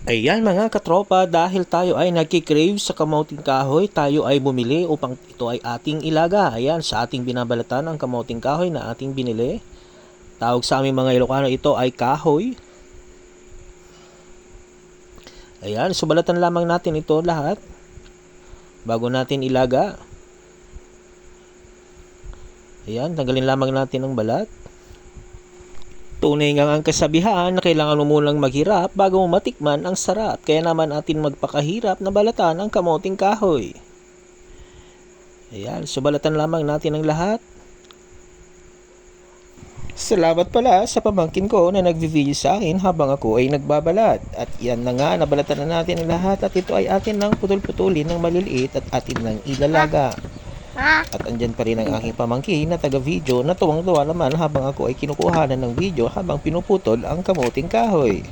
Ayan mga katropa, dahil tayo ay nagkikrave sa kamoting kahoy, tayo ay bumili upang ito ay ating ilaga. Ayan, sa ating binabalatan ang kamoting kahoy na ating binili. Tawag sa aming mga Ilocano ito ay kahoy. Ayan, subalatan lamang natin ito lahat bago natin ilaga. Ayan, tanggalin lamang natin ang balat. Tunay nga ang kasabihan na kailangan mo munang maghirap bago mo matikman ang sarap. Kaya naman atin magpakahirap na balatan ang kamoting kahoy. Ayan, subalatan lamang natin ang lahat. Salamat pala sa pamangkin ko na nagvi-video sa akin habang ako ay nagbabalat. At yan na nga, nabalatan na natin ang lahat at ito ay atin lang putol-putulin ng maliliit at atin lang ilalaga. At andyan pa rin ang aking pamangkin na taga-video na tuwang-tuwa naman habang ako ay kinukuhanan ng video habang pinuputol ang kamuting kahoy.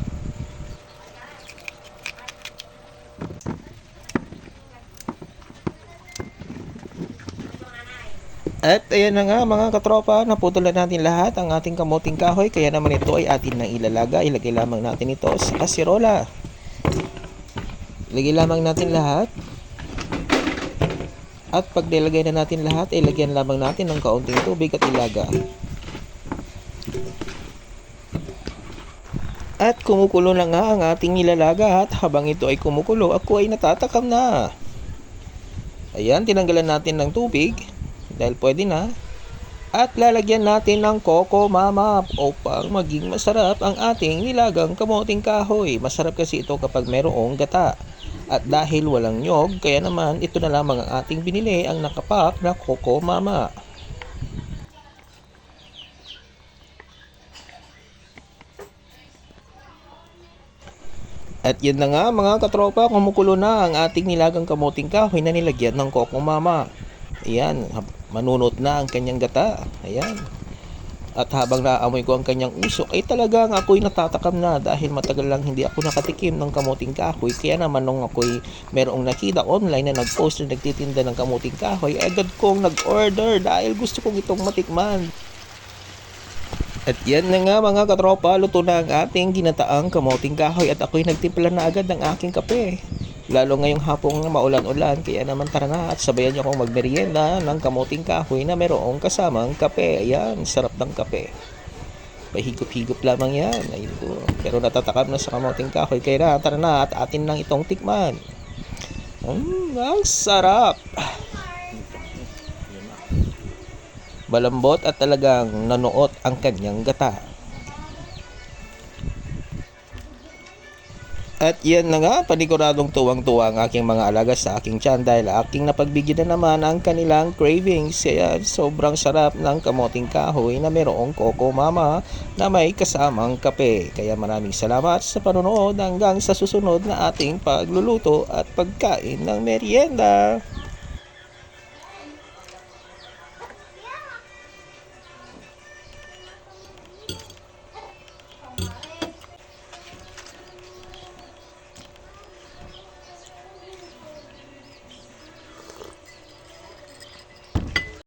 At ayan na nga mga katropa, naputol na natin lahat ang ating kamuting kahoy, kaya naman ito ay atin nang ilalaga. Ilagay lamang natin ito sa kasirola. Ilagay lamang natin lahat. At pag nilagay na natin lahat, ilagyan lamang natin ng kaunting tubig at ilaga. At kumukulo na nga ang ating nilalaga at habang ito ay kumukulo, ako ay natatakam na. Ayan, tinanggalan natin ng tubig dahil pwede na. At lalagyan natin ng Coco Mama upang maging masarap ang ating nilagang kamoting kahoy. Masarap kasi ito kapag merong gata. At dahil walang nyog, kaya naman ito na lamang ang ating binili, ang nakapak na Coco Mama. At yan na nga mga katropa, kumukulo na ang ating nilagang kamoting kahoy na nilagyan ng Coco Mama. Ayan, manunot na ang kanyang gata. Ayan. At habang naamoy ko ang kanyang usok ay talagang ako'y natatakam na dahil matagal lang hindi ako nakatikim ng kamuting kahoy. Kaya naman nung ako'y merong nakita online na nag-post na nagtitinda ng kamuting kahoy, agad kong nag-order dahil gusto kong itong matikman. At yan na nga mga katropa, luto na ang ating ginataang kamuting kahoy at ako'y nagtimpla na agad ng aking kape. Lalo ngayong hapong maulan-ulan, kaya naman tara na at sabayan niyo akong magmerienda ng kamuting kahoy na merong kasamang kape. Ayan, sarap ng kape. Pahigop-higop lamang yan. Ayun po. Pero natatakam na sa kamuting kahoy, kaya na tara na at atin lang itong tikman. Ang sarap! Malambot at talagang nanuot ang kanyang gata. At yan na nga, paniguradong tuwang-tuwa ang aking mga alaga sa aking tiyan dahil aking napagbigyan na naman ang kanilang cravings. Kaya sobrang sarap ng kamoting kahoy na merong Coco Mama na may kasamang kape. Kaya maraming salamat sa panonood hanggang sa susunod na ating pagluluto at pagkain ng merienda.